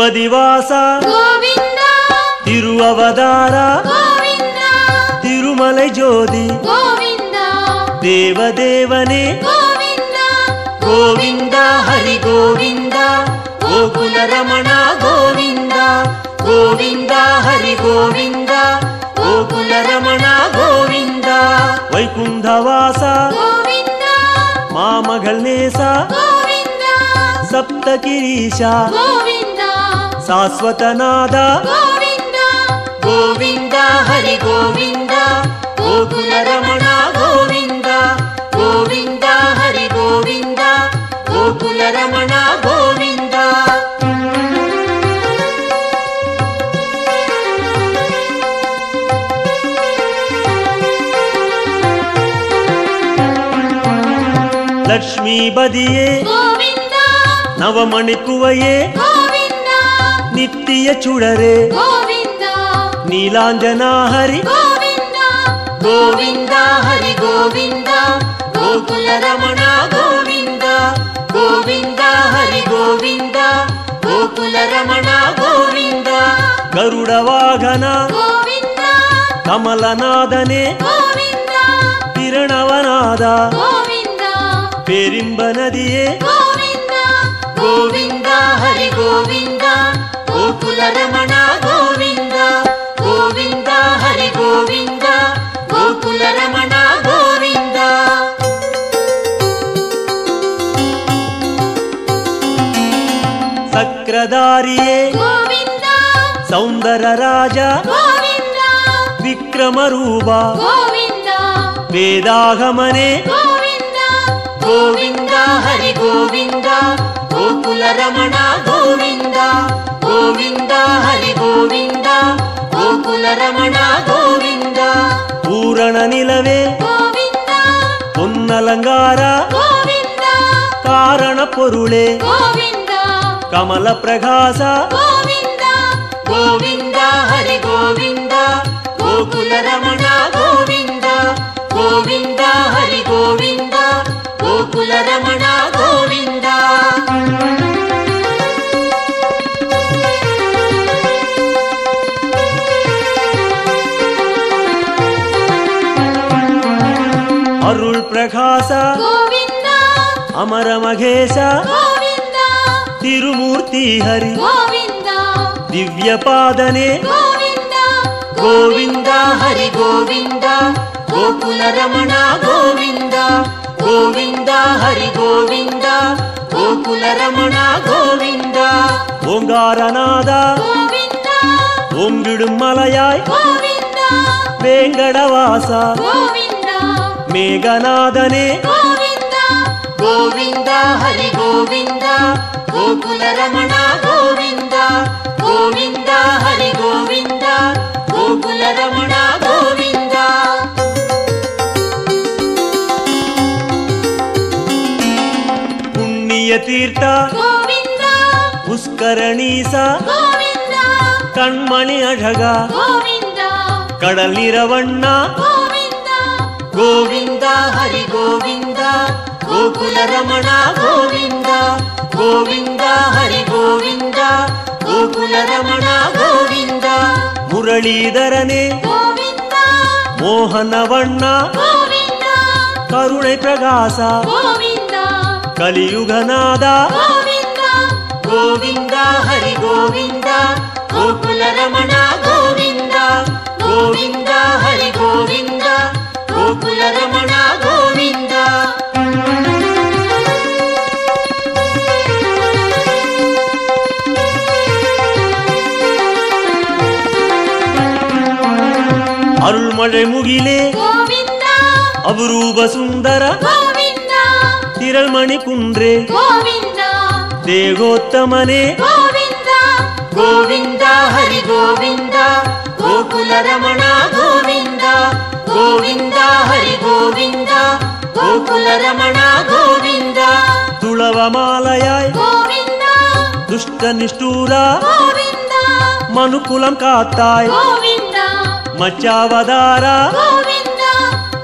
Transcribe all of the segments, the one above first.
ತಿರುಪದಿವಾಸ ಗೋವಿಂದ ತಿರುವವತಾರ ಗೋವಿಂದ ತಿರುಮಲೈ ಜ್ಯೋತಿ ಗೋವಿಂದ ದೇವದೇವನೇ ಗೋವಿಂದ ಗೋವಿಂದ ಹರಿ ಗೋವಿಂದ ಗೋಕುಲ ರಮಣ ಗೋವಿಂದ ಗೋವಿಂದ ಹರಿ ಗೋವಿಂದ ಗೋಕುಲ ರಮಣ ಗೋವಿಂದ ವೈಕುಂಠವಾಸ ಗೋವಿಂದ ಮಾಮಗಳ್ ನೇಸ ಗೋವಿಂದ ಸಪ್ತಗಿರೀಶ ಗೋವಿಂದ ಶಾಶ್ವತನಾದ ಗೋವಿಂದ ಗೋವಿಂದ ಹರಿ ಗೋವಿಂದ ಗೋಕುಲ ರಮಣ ಗೋವಿಂದ ಗೋವಿಂದ ಹರಿ ಗೋವಿಂದ ಗೋಕುಲ ರಮಣ ಗೋವಿಂದ ಲಕ್ಷ್ಮೀ ಬದಿಯೇ ಗೋವಿಂದ ನವಮಣಿಕುವಯೇ ಗೋವಿಂದ ನಿತ್ಯ ಚುಡರೆ ಗೋವಿಂದ ನೀಲಾಂಜನಾ ಹರಿ ಗೋವಿಂದ ಗೋವಿಂದ ಹರಿ ಗೋವಿಂದ ಗೋಕುಲ ರಮಣ ಗೋವಿಂದ ಗೋವಿಂದ ಹರಿ ಗೋವಿಂದ ಗೋಕುಲ ರಮಣ ಗೋವಿಂದ ಗರುಡ ವಾಹನ ಗೋವಿಂದ ಕಮಲನಾದನೆ ಗೋವಿಂದ ಕಿರಣವನಾದ ಗೋವಿಂದ ಪೇರಿಂಬ ನದಿಯೇ ಗೋವಿಂದ ಗೋವಿಂದ ಹರಿ ಗೋವಿಂದ ಗೋಕುಲ ರಮಣ ಗೋವಿಂದ ಗೋವಿಂದ ಹರಿ ಗೋವಿಂದ ಗೋಕುಲ ರಮಣ ಗೋವಿಂದ ಸಕ್ರಧಾರಿಯೇ ಗೋವಿಂದ ಸೌಂದರ ರಾಜ ಗೋವಿಂದ ವಿಕ್ರಮ ರೂಪ ಗೋವಿಂದ ವೇದಾಗಮನೆ ಗೋವಿಂದ ಗೋವಿಂದ ಹರಿ ಗೋವಿಂದ ಗೋಕುಲ ರಮಣ ಗೋವಿಂದ ಗೋವಿಂದ ಹರಿ ಗೋವಿಂದ ಗೋಕುಲ ರಮಣ ಗೋವಿಂದ ಪೂರಣ ನಿಲವೇ ಗೋವಿಂದ ಹೊನ್ನಲಂಗಾರ ಗೋವಿಂದ ಕಾರಣ ಪೊರುಳೆ ಗೋವಿಂದ ಕಮಲ ಪ್ರಕಾಶ ಗೋವಿಂದ ಗೋವಿಂದ ಹರಿ ಗೋವಿಂದ ಗೋಕುಲ ರಮಣ ಗೋವಿಂದ ಗೋವಿಂದ ಹರಿ ಗೋವಿಂದ ಗೋಕುಲ ರಮಣ ಗೋವಿಂದ ಅರುಳ್ ಪ್ರಕಾಶ ಗೋವಿಂದ ಅಮರ ಮಹೇಶ ಗೋವಿಂದ ತಿರುಮೂರ್ತಿ ಹರಿ ಗೋವಿಂದ ದಿವ್ಯ ಪಾದನೆ ಗೋವಿಂದ ಗೋವಿಂದ ಹರಿ ಗೋವಿಂದ ಗೋಕುಲ ರಮಣ ಗೋವಿಂದ ಗೋವಿಂದ ಹರಿ ಗೋವಿಂದ ಗೋಕುಲ ರಮಣ ಗೋವಿಂದ ಓಂಗಾರನಾದ ಗೋವಿಂದ ಓಂಗಿಡುಂ ಮಲಯಾಯ್ ಗೋವಿಂದ ವೇಂಗಡವಾಸ ಗೋವಿಂದ ಮೇಘನಾದನೆ ಗೋವಿಂದ ಗೋವಿಂದ ಹರಿ ಗೋವಿಂದ ಗೋಕುಲ ರಮಣ ಗೋವಿಂದ ಗೋವಿಂದ ಹರಿ ಗೋವಿಂದ ಗೋಕುಲ ರಮಣ ಗೋವಿಂದ ಪುಣ್ಯ ತೀರ್ಥ ಗೋವಿಂದ ಪುಷ್ಕರಣೀಸ ಗೋವಿಂದ ಕಣ್ಮಣಿ ಅழಗ ಗೋವಿಂದ ಕಡಲ್ ನೀರವಣ್ಣ ಗೋವಿಂದ ಗೋವಿಂದ ಹರಿ ಗೋವಿಂದ ಗೋಕುಲ ರಮಣ ಗೋವಿಂದ ಗೋವಿಂದ ಹರಿ ಗೋವಿಂದ ಗೋಕುಲ ರಮಣ ಗೋವಿಂದ ಮುರಳೀಧರನೇ ಗೋವಿಂದ ಮೋಹನವಣ್ಣ ಗೋವಿಂದ ಕರುಣೈ ಪ್ರಕಾಶ ಗೋವಿಂದ ಕಲಿಯುಗನಾದ ಗೋವಿಂದ ಗೋವಿಂದ ಹರಿ ಗೋವಿಂದ ಗೋಕುಲ ರಮಣ ಗೋವಿಂದ ಗೋವಿಂದ ಹರಿ ಗೋವಿಂದ ಗೋಕುಲ ರಮಣ ಗೋವಿಂದ ಅರುಳ್ಮಳೆ ಮುಗಿಲೆ ಗೋವಿಂದ ಅಪರೂಪ ಸುಂದರ ಗೋವಿಂದ ತಿರಳ್ಮಣಿ ಕುಂಡ್ರೆ ಗೋವಿಂದ ದೇಗೋತ್ತಮನೆ ಗೋವಿಂದ ಗೋವಿಂದ ಹರಿ ಗೋವಿಂದ ಗೋಕುಲ ರಮಣ ಗೋವಿಂದ ಗೋವಿಂದ ಹರಿ ಗೋವಿಂದ ಗೋಕುಲ ರಮಣ ಗೋವಿಂದ ತುಳವ ಮಾಲಯಾಯ್ ಗೋವಿಂದ ದುಷ್ಟ ನಿಷ್ಠೂರ ಗೋವಿಂದ ಮನುಕುಲಂ ಕಾತ್ತಾಯ್ ಗೋವಿಂದ ಮಚ್ಚಾವದಾರ ಗೋವಿಂದ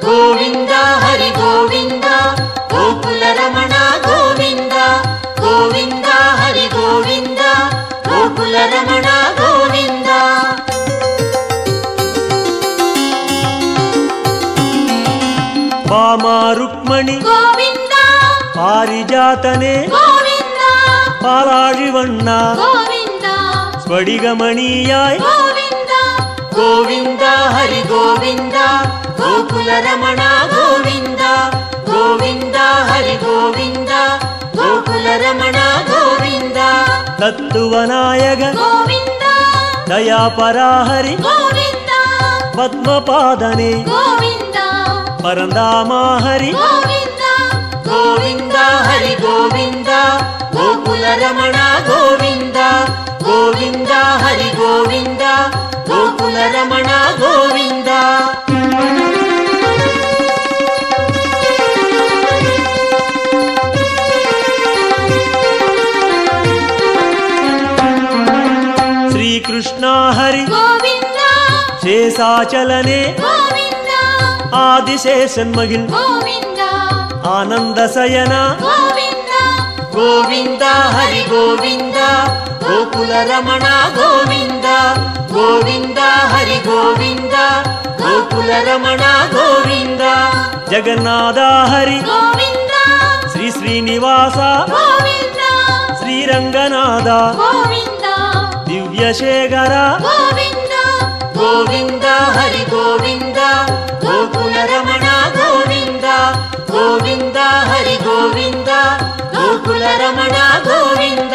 ಗೋವಿಂದ ಹರಿ ಗೋವಿಂದ ಗೋಕುಲ ರಮಣ ಗೋವಿಂದ ಗೋವಿಂದ ಹರಿ ಗೋವಿಂದ ಗೋಕುಲ ಗೋಕುಲ ರಮಣ ಗೋವಿಂದ. ಭಾಮ ರುಕ್ಮಣಿ ಗೋವಿಂದ ಪಾರಿಜಾತನೆ ಗೋವಿಂದ ಪಾಲಾழிವಣ್ಣ ಗೋವಿಂದ ಸ್ಫಟಿಕಮಣಿಯಾಯ್ ಗೋವಿಂದ ಗೋವಿಂದ ಹರಿ ಗೋವಿಂದ ಗೋಕುಲ ರಮಣ ಗೋವಿಂದ ಗೋವಿಂದ ಹರಿ ಗೋವಿಂದ ಗೋಕುಲ ರಮಣ ಗೋವಿಂದ. ತತ್ವನಾಯಕ ಗೋವಿಂದ ದಯಾಪರಾಹರಿ ಗೋವಿಂದ ಪದ್ಮಪಾದನೆ ಗೋವಿಂದ ಪರಂದಾಮ ಹರಿ ಗೋವಿಂದ ಗೋವಿಂದ ಹರಿ ಗೋವಿಂದ ಗೋಕುಲ ರಮಣ ಗೋವಿಂದ ಗೋವಿಂದ ಹರಿ ಗೋವಿಂದ ಗೋಕುಲ ರಮಣ ಗೋವಿಂದ. ಶ್ರೀಕೃಷ್ಣ ಹರಿ ಗೋವಿಂದ ಶೇಷಾಚಲನೆ ಗೋವಿಂದ ಆದಿಶೇಷನ್ಮಗಿಲ್ ಗೋವಿಂದ ಆನಂದ ಸಯನ ಗೋವಿಂದ ಗೋವಿಂದ ಹರಿ ಗೋವಿಂದ ಗೋಕುಲ ರಮಣ ಗೋವಿಂದ ಗೋವಿಂದ ಹರಿ ಗೋವಿಂದ ಗೋಕುಲ ರಮಣ ಗೋವಿಂದ. ಜಗನ್ನಾಥ ಹರಿ ಗೋವಿಂದ ಶ್ರೀ ಶ್ರೀನಿವಾಸ ಗೋವಿಂದ ಶ್ರೀರಂಗನಾಥ ಗೋವಿಂದ ದಿವ್ಯಶೇಖರ ಗೋವಿಂದ ಗೋವಿಂದ ಹರಿ ಗೋವಿಂದ ಗೋಕುಲ ರಮಣ ಗೋವಿಂದ ಗೋವಿಂದ ಹರಿ ಗೋವಿಂದ ಗೋಕುಲ ರಮಣ ಗೋವಿಂದ.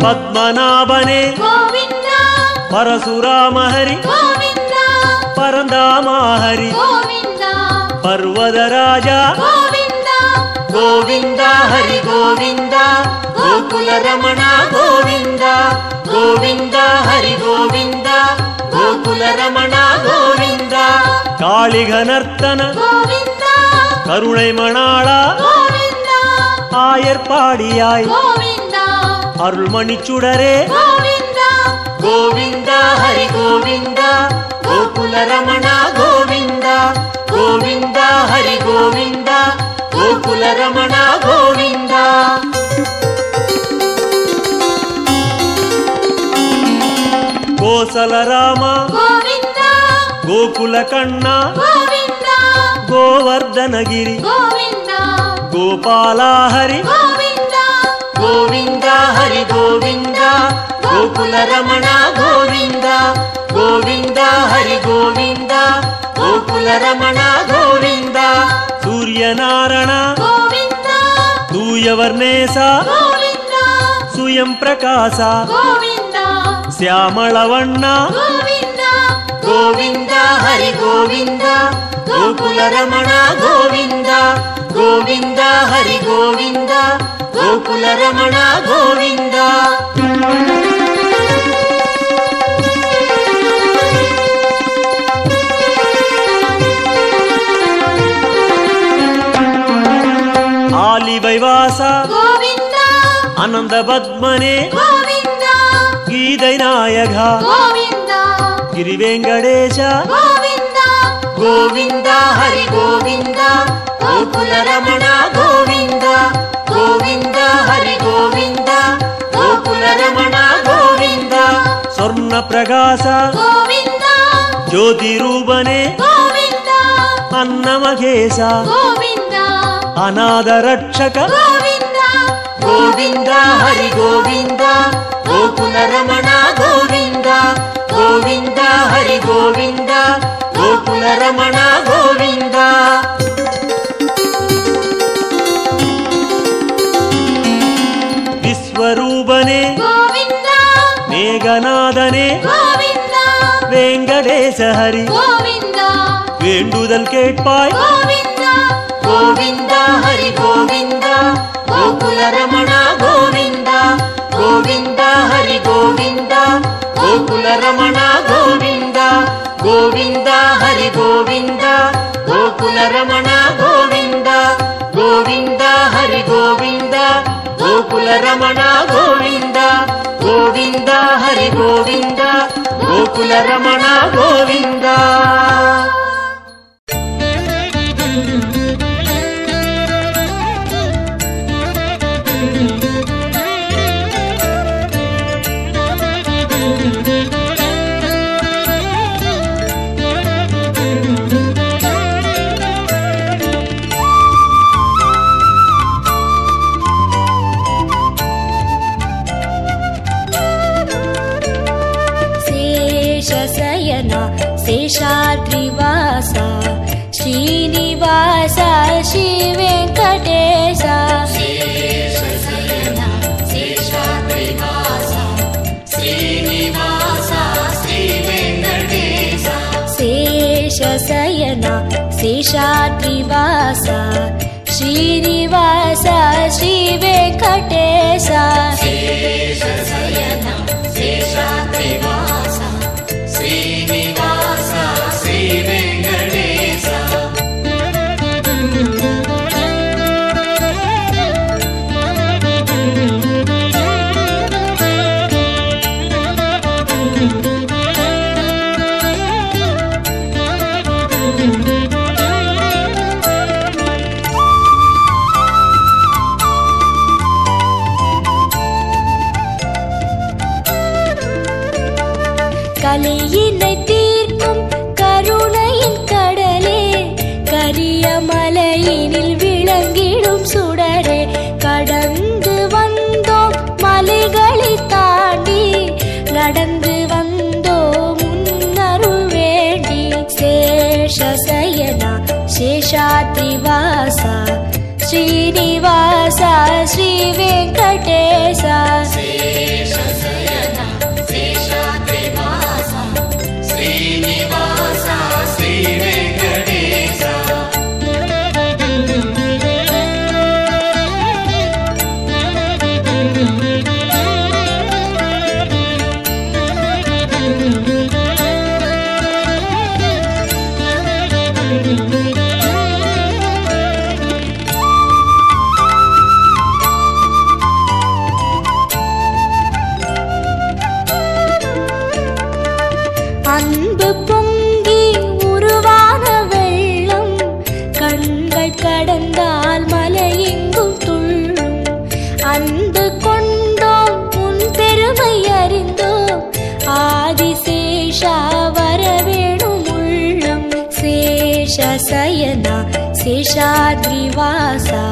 ಪದ್ಮನಾಭನೆ ಗೋವಿಂದ ಪರಶುರಾಮ ಹರಿ ಗೋವಿಂದ ಪರಂದಾಮ ಹರಿ ಗೋವಿಂದ ಪರ್ವತ ರಾಜ ಗೋವಿಂದ ಗೋವಿಂದ ಹರಿ ಗೋವಿಂದ ಗೋಕುಲ ರಮಣ ಗೋವಿಂದ ಗೋವಿಂದ ಹರಿ ಗೋವಿಂದ ಗೋಕುಲ ರಮಣ ಗೋವಿಂದ. ಕಾಳಿಘನರ್ತನ ಗೋವಿಂದ கருணை மணாள ಗೋವಿಂದ ஆயர்பாடியாய் ಗೋವಿಂದ அருள்மணி சுடரே ಗೋವಿಂದ ಗೋವಿಂದ ಹರಿ ಗೋವಿಂದ ಗೋಕುಲ ರಮಣ ಗೋವಿಂದ ಗೋವಿಂದ ಹರಿ ಗೋವಿಂದ ಗೋಕುಲ ರಮಣ ಗೋವಿಂದ. ಕೋಸಲ ರಾಮ ಗೋವಿಂದ ಗೋಕುಲ ಕಣ್ಣ ಗೋವಿಂದ ಗೋವರ್ಧನಗಿರಿ ಗೋವಿಂದ ಗೋಪಾಲ ಹರಿ ಗೋವಿಂದ ಗೋವಿಂದ ಹರಿ ಗೋವಿಂದ ಗೋಕುಲ ರಮಣ ಗೋವಿಂದ ಗೋವಿಂದ ಹರಿ ಗೋವಿಂದ ಗೋಕುಲ ರಮಣ ಗೋವಿಂದ. ಸೂರ್ಯನಾರಾಯಣ ಗೋವಿಂದ ತೂಯವರ್ಣೇಶ ಗೋವಿಂದ ಸುಯಂ ಪ್ರಕಾಶ ಗೋವಿಂದ ಶ್ಯಾಮಳವಣ್ಣ ಗೋವಿಂದ ಗೋವಿಂದ ಹರಿ ಗೋವಿಂದ ಗೋಕುಲ ರಮಣ ಗೋವಿಂದ ಗೋವಿಂದ ಹರಿ ಗೋವಿಂದ ಗೋಕುಲ ರಮಣ ಗೋವಿಂದ. ಆಲಿವೈವಾಸ ಗೋವಿಂದ ಆನಂದ ಪದ್ಮನೆ ಗೋವಿಂದ ಗೀದೈ ನಾಯಕ ಗೋವಿಂದ ಗಿರಿವೆಂಕಟೇಶ ಗೋವಿಂದ ಗೋವಿಂದ ಹರಿ ಗೋವಿಂದ ಗೋಕುಲ ರಮಣ ಗೋವಿಂದ ಗೋವಿಂದ ಹರಿ ಗೋವಿಂದ ಗೋಕುಲ ರಮಣ ಗೋವಿಂದ. ಸ್ವರ್ಣ ಪ್ರಕಾಶ ಗೋವಿಂದ ಜ್ಯೋತಿ ರೂಪನೆ ಗೋವಿಂದ ಅನ್ನಮಘೇಶ ಗೋವಿಂದ ಅನಾಥ ರಕ್ಷಕ ಗೋವಿಂದ ಗೋವಿಂದ ಹರಿ ಗೋವಿಂದ ಗೋಕುಲ ರಮಣ ಗೋವಿಂದ ಗೋವಿಂದ ಹರಿ ಗೋವಿಂದ ಗೋಕುಲ ರಮಣ ಗೋವಿಂದ. ವಿಶ್ವರೂಪನೆ ಗೋವಿಂದ ಮೇಘನಾದನೆ ಗೋವಿಂದ ವೆಂಕಟೇಶ ಹರಿ ಗೋವಿಂದ வேண்டுதல் கேட்பாய் ಗೋವಿಂದ ಗೋವಿಂದ ಹರಿ ಗೋವಿಂದ ಗೋಕುಲ ರಮಣ ಗೋವಿಂದ ಗೋವಿಂದ ಹರಿ ಗೋವಿಂದ ಗೋಕುಲ ರಮಣ ಗೋವಿಂದ ಗೋವಿಂದ ಹರಿ ಗೋವಿಂದ ಗೋಕುಲ ರಮಣ ಗೋವಿಂದ ಗೋವಿಂದ ಹರಿ ಗೋವಿಂದ ಗೋಕುಲ ರಮಣ ಗೋವಿಂದ ಗೋವಿಂದ ಗೋವಿಂದ ಹರಿ ಗೋವಿಂದ ಗೋಕುಲ ರಮಣ ಗೋವಿಂದ. ಶೇಷಾದ್ರಿವಾಸ ಶ್ರೀನಿವಾಸ ಶ್ರೀ ವೆಂಕಟೇಶ. ಶೇಷಶಯನ ಶೇಷಾದ್ರಿವಾಸ ಶ್ರೀನಿವಾಸ ಶ್ರೀ ವೆಂಕಟೇಶ. ಶೇಷಶಯನ ಶೇಷಾದ್ರಿವಾಸ ಶ್ರೀನಿವಾಸ ಶ್ರೀ ವೆಂಕಟೇಶ. ಶೇಷಶಯನ ಶೇಷಾದ್ರಿವಾಸ ಶ್ರೀನಿವಾಸ ಶ್ರೀ ವೆಂಕಟೇಶ. கலியினை தீர்க்கும் கருணையின் கடலே கரிய மலையினில் விளங்கிடும் சுடரே. கடந்து வந்தோம் மலைகளை தாண்டி நடந்து வந்தோம் முன்னருள் வேண்டி. சேஷசயனா சேஷாத்ரிவாசா ஸ்ரீனிவாசா ஸ்ரீ வெங்கடேசா. சேஷசயனா சேஷாத்ரிவாசா ஸ்ரீனிவாசா ஸ்ரீ வெங்கடேசா. அன்பு பொங்கி உருவான வெள்ளம் கண்கள் கடந்தால் மலையெங்கும் துள்ளும். அன்பு கொண்டோம் உன் பெருமை அறிந்தோம் ஆதிசேஷா வரவேணும் உள்ளம். சேஷசயனா சேஷாத்ரிவாசா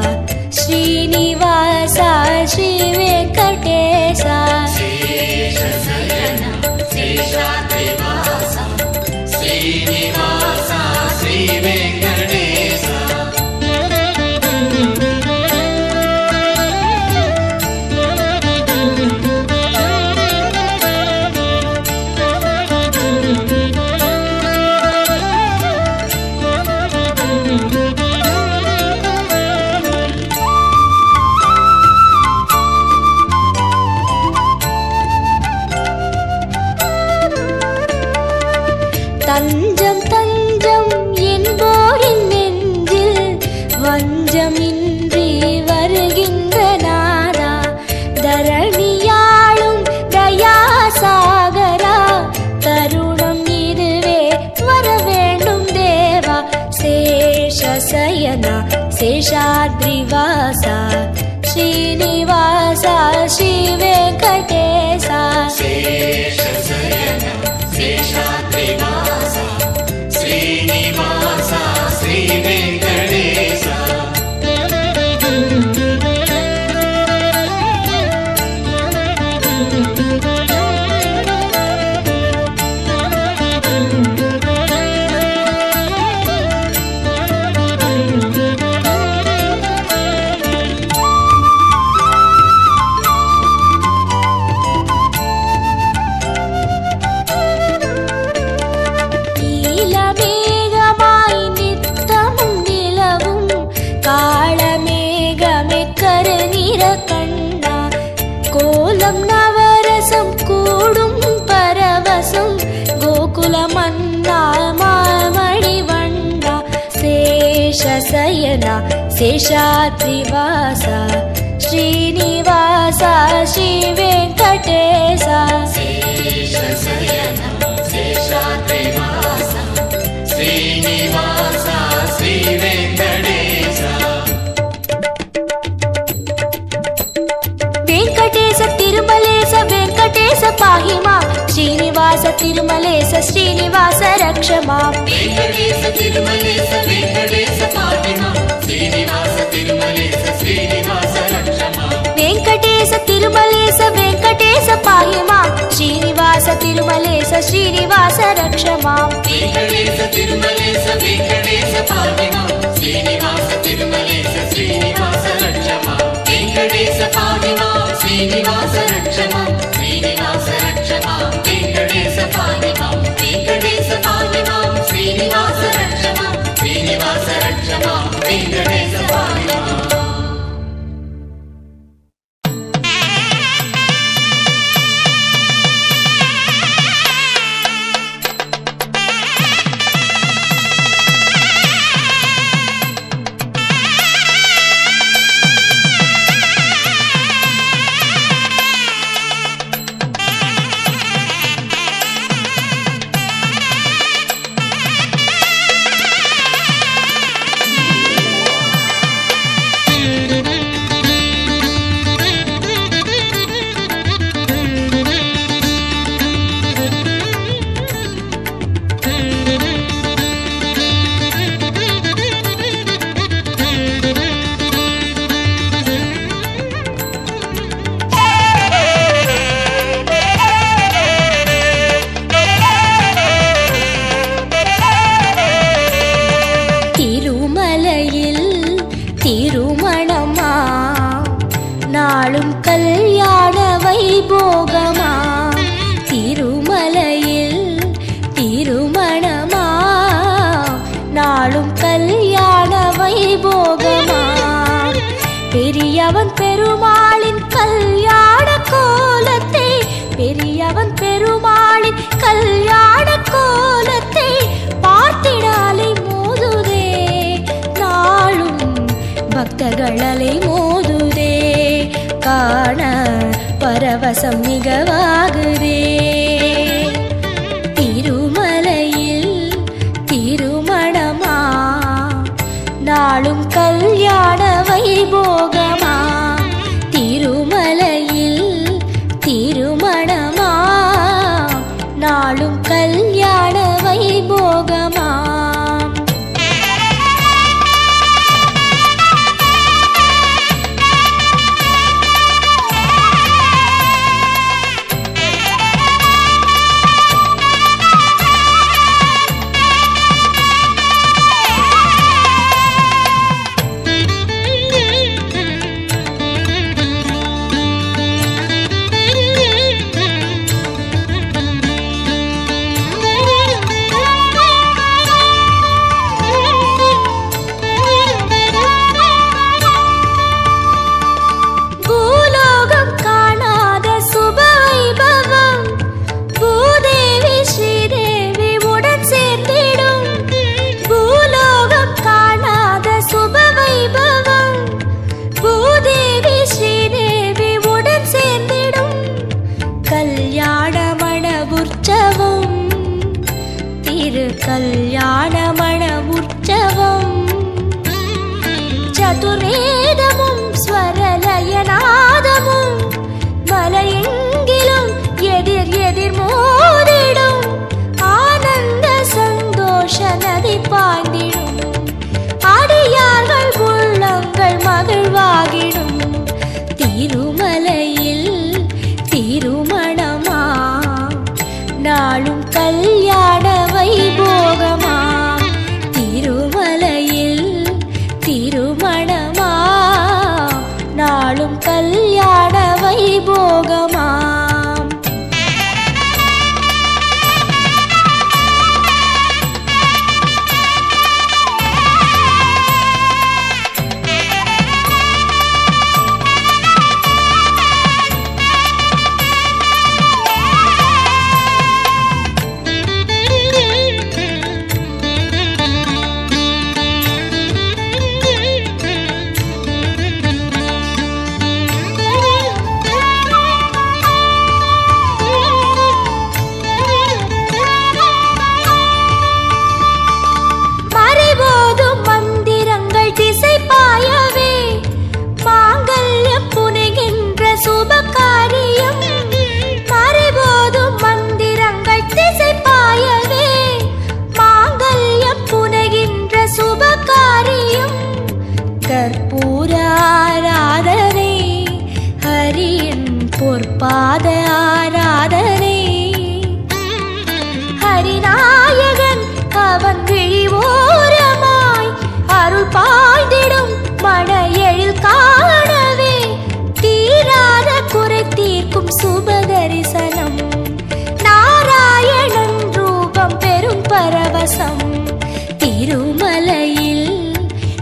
ஸ்ரீனிவாசா ஸ்ரீ வெங்கடேசா. சேஷசயனா சேஷாத்ரிவாசா ஸ்ரீனிவாசா ஸ்ரீ வெங்கடேசா. தஞ்சம் தஞ்சம் என்போரின் நெஞ்சில் வஞ்சமின்றி வருகின்ற நாதா. தரணியாளும் தயாசாகரா தருணம் இதுவே வர வேண்டும் தேவா. சேஷசயனா சேஷாத்ரிவாசா ஸ்ரீனிவாசா ஸ்ரீ வெங்கடேசா. சேஷசயனா சேஷாத்ரிவாசா ஸ்ரீனிவாசா ஸ்ரீ வெங்கடேசா. நீலமேகமாய் நித்தமும் நிலவும் காளமேகமே கருநிற கண்ணா. கோலம் நவரசம் கூடும் பரவசம் கோகுல மன்னா மாமணி வண்ணா. சேஷசயனா சேஷாத்ரிவாசா ಶ್ರೀನಿವಾಸ ಶ್ರೀ ವೆಂಕಟೇಶ ಶೇಷಶಯನ ಶೇಷಾದ್ರಿವಾಸ ಶ್ರೀನಿವಾಸ ಶ್ರೀ ವೆಂಕಟೇಶ ವೆಂಕಟೇಶ ತಿರುಮಲೇಶ ವೆಂಕಟೇಶ ಪಾಹಿ ಮಾಂ ಶ್ರೀನಿವಾಸ ತಿರುಮಲೇಶ ಶ್ರೀನಿವಾಸ ರಕ್ಷ ಮಾಂ ವೆಂಕಟೇಶ ತಿರುಮಲೇಶ ವೆಂಕಟೇಶ ಪಾಹಿ ಮಾಂ ಶ್ರೀನಿವಾಸ ತಿರುಮಲೇಶ ಶ್ರೀನಿವಾಸ ರಕ್ಷ ಮಾಂ ವೆಂಕಟೇಶ ತಿರುಮಲೇಶ ವೆಂಕಟೇಶ ಪಾಹಿ ಮಾಂ ಶ್ರೀನಿವಾಸ ತಿರುಮಲೇಶ ಶ್ರೀನಿವಾಸ ರಕ್ಷ ಮಾಂ ವೆಂಕಟೇಶ ತಿರುಮಲೇಶ ವೆಂಕಟೇಶ ಪಾಹಿ ಮಾಂ ಶ್ರೀನಿವಾಸ ತಿರುಮಲೇಶ ಶ್ರೀನಿವಾಸ ರಕ್ಷ ಮಾಂ ವೆಂಕಟೇಶ ಪಾಹಿ ಮಾಂ ಶ್ರೀನಿವಾಸ ರಕ್ಷ ಮಾಂ ಶ್ರೀನಿವಾಸ ರಕ್ಷ ಮಾಂ ವೆಂಕಟೇಶ ಪಾಹಿ ಮಾಂ ವೆಂಕಟೇಶ ಪಾಹಿ ಮಾಂ ಶ್ರೀನಿವಾಸ ರಕ್ಷ ಮಾಂ ಶ್ರೀನಿವಾಸ ರಕ್ಷ ಮಾಂ ವೆಂಕಟೇಶ ಪಾಹಿ ಮಾಂ நாளும் கல்யாண வைபோகமா திருமலையில் திருமணமா நாளும் கல்யாண வைபோகமா பெரியவன் பெருமாளின் கல்யாண கோலத்தை பெரியவன் பெருமாளின் கல்யாண கோலத்தை பார்த்திடாலை மோதுதே நாளும் பக்தர்கள் அலை மோதுதே காண பரவசம் மிகவாகுதே திருமலையில் திருமணமா நாளும் கல்யாண வைபோகமா திருமலையில் திருமணமா நாளும் கல்யாண வைபோகமா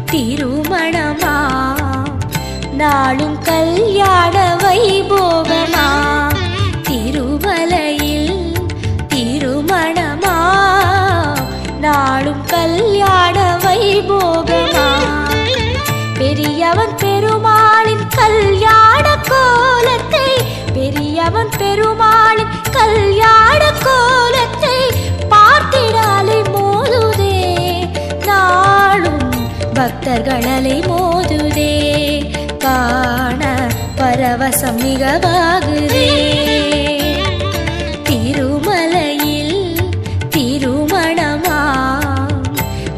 திருமணமா நாளும் கல்யாண வைபோகமா திருமலையில் திருமணமா நாளும் கல்யாண வைபோகமா பெரியவன் பெருமாளின் கல்யாண கோலத்தை பெரியவன் பெருமாளின் கல்யாண கோலத்தை பார்த்திடாலை மோதுதே நாளும் பக்தர்களலை மோதுதே காண பரவசம் மிகவாகுதே திருமலையில் திருமணமா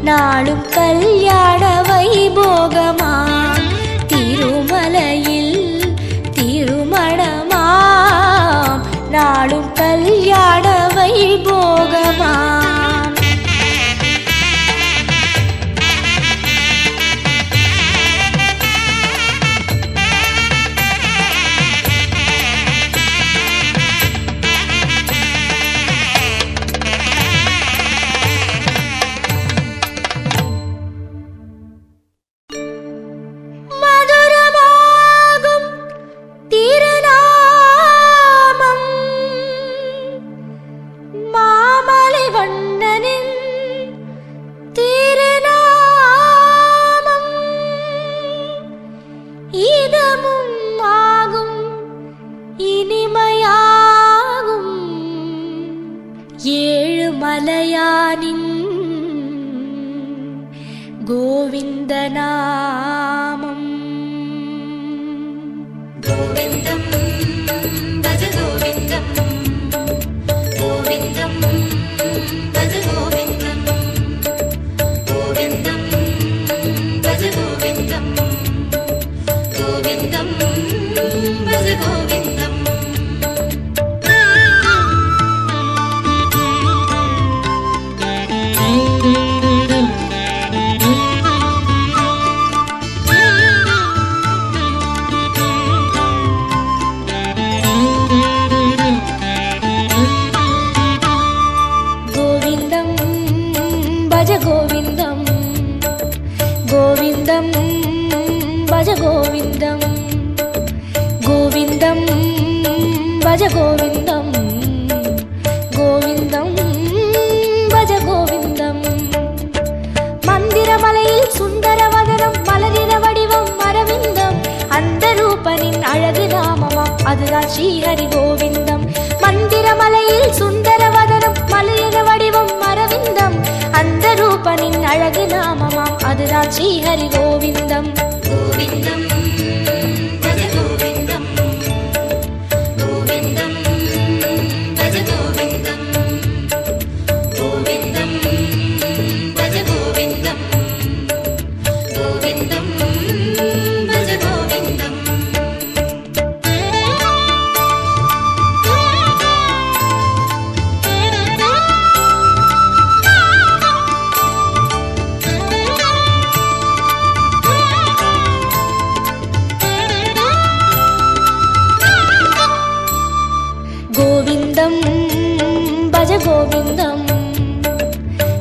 நாளும் கல்யாண வைபோகமா திருமலையில் திருமணமா நாளும் கல்யாண வைபோகமா மலையானின் கோவிந்த நாமம் கோவிந்தம் பஜ கோவிந்தம் கோவிந்தம் பஜ கோவிந்தம் கோவிந்தம் பஜ கோவிந்தம் கோவிந்தம் பஜ கோவிந்தம் கோவிந்தம் கோவிந்தம் பஜ கோவிந்தம் கோவிந்தம் பஜ கோவிந்தம் கோவிந்தம் பஜ கோவிந்தம் மந்திரமலையில் சுந்தரவதனம் மலரின வடிவம் அரவிந்தம் அந்த ரூபனின் அழகு நாமமாம் அதுதான் ஸ்ரீஹரி கோவிந்தம் மந்திரமலையில் சுந்தரவதனம் மலரின வடிவம் அரவிந்தம் அந்த ரூபனின் அழகு நாமமாம் அதுதான் ஸ்ரீஹரி கோவிந்தம் கோவிந்தம் பஜ கோவிந்தம் கோவிந்தம் பஜ கோவிந்தம் கோவிந்தம் பஜ கோவிந்தம் கோவிந்தம் பஜ கோவிந்தம் கோவிந்தம் பஜ கோவிந்தம்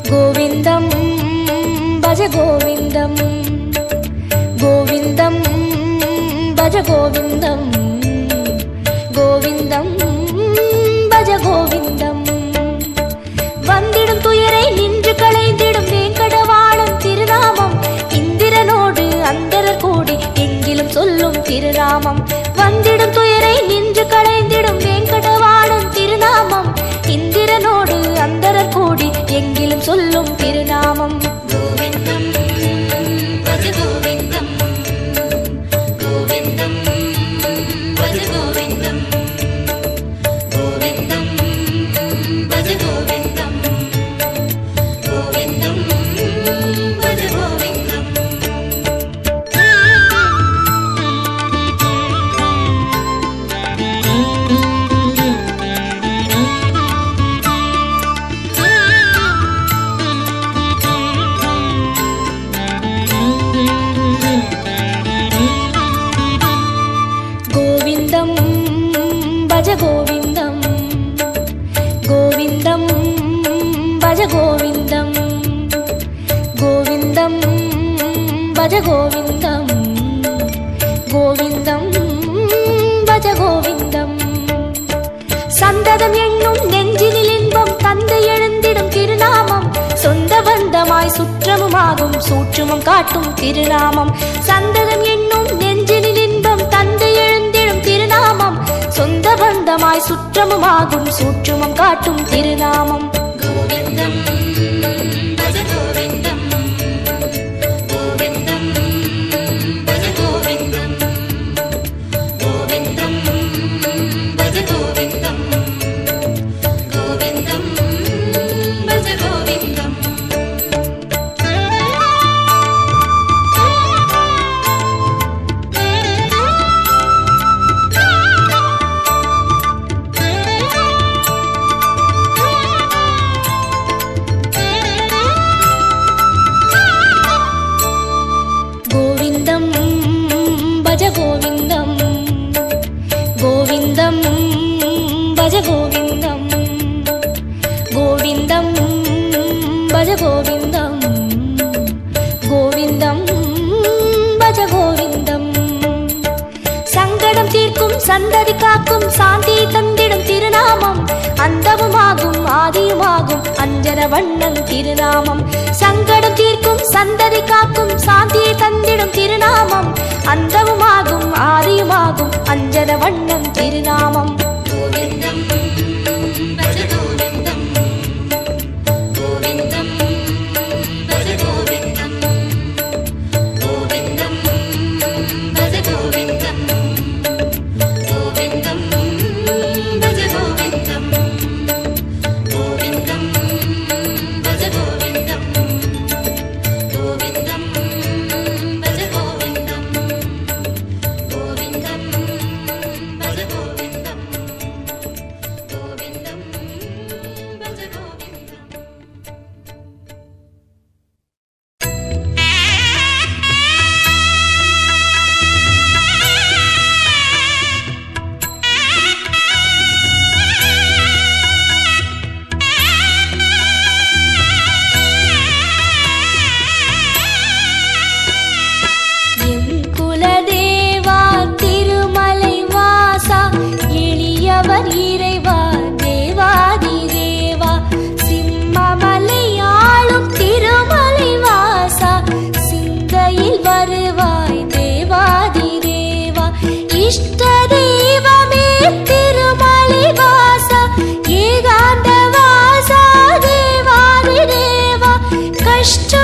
கோவிந்தம் பஜ கோவிந்தம் கோவிந்தம் பஜ கோவிந்தம் கோவிந்தம் பஜ கோவிந்தம் வந்திடும் துயரை நின்று களைந்திடும் வேங்கடவாணன் திருநாமம் இந்திரனோடு அந்தரர் கூடி எங்கிலும் சொல்லும் திருநாமம் வந்திடும் துயரை நின்று களைந்திடும் வேங்கடவாணன் திருநாமம் இந்திரனோடு அந்தரர் கூடி எங்கிலும் சொல்லும் திருநாமம் கோவிந்தம் பஜ கோவிந்தம் கோவிந்தம் பஜ கோவிந்தம் கோவிந்தம் பஜ கோவிந்தம். சந்ததம் என்னும் நெஞ்சினில் இன்பம் தந்து எழுந்திடும் திருநாமம் சொந்த பந்தமாய் சுற்றமுமாகும் சூற்றுமம் காட்டும் திருநாமம். சந்ததம் என்னும் நெஞ்சினில் இன்பம் தந்து எழுந்திடும் திருநாமம் சொந்த பந்தமாய் சுற்றமுமாகும் சூற்றுமம் காட்டும் திருநாமம். கோவிந்தம் பஜ கோவிந்தம் கோவிந்தம் பஜ கோவிந்தம் கோவிந்தம் பஜ கோவிந்தம் கோவிந்தம் பஜ கோவிந்தம். கோவிந்தம் பஜ கோவிந்தம் கோவிந்தம் பஜ கோவிந்தம் கோவிந்தம் பஜ கோவிந்தம் கோவிந்தம் பஜ கோவிந்தம். சங்கடம் தீர்க்கும் சந்ததி காக்கும் சாந்தி தந்திடும் திருநாமம் அந்தமுமாகும் ஆதியுமாகும் அஞ்சன வண்ணன் திருநாமம். சங்கடம் தீர்க்கும் சந்ததி காக்கும் சாந்தியை தந்திடும் திருநாமம் அந்தமுமாகும் ஆதியுமாகும் அஞ்சன வண்ணன் திருநாமம். கோவிந்தம் பஜ கோவிந்தம் கோவிந்தம் பஜ கோவிந்தம் கோவிந்தம் பஜ கோவிந்தம் கோவிந்தம் பஜ கோவிந்தம் கோவிந்தம் பஜ கோவிந்தம் கோவிந்தம் பஜ கோவிந்தம் கோவிந்தம் பஜ கோவிந்தம் கோவிந்தம் பஜ கோவிந்தம். எம் குலதேவா திருமலை வாசா எளியவர் இறைவா தேவாதி தேவா சிம்மமலை ஆளும் திருமலை வாசா சிந்தையில் வருவாய் தேவாதி தேவா இஷ்ட தெய்வமே திருமலை வாசா ஏகாந்த வாசா தேவாதி தேவா கஷ்ட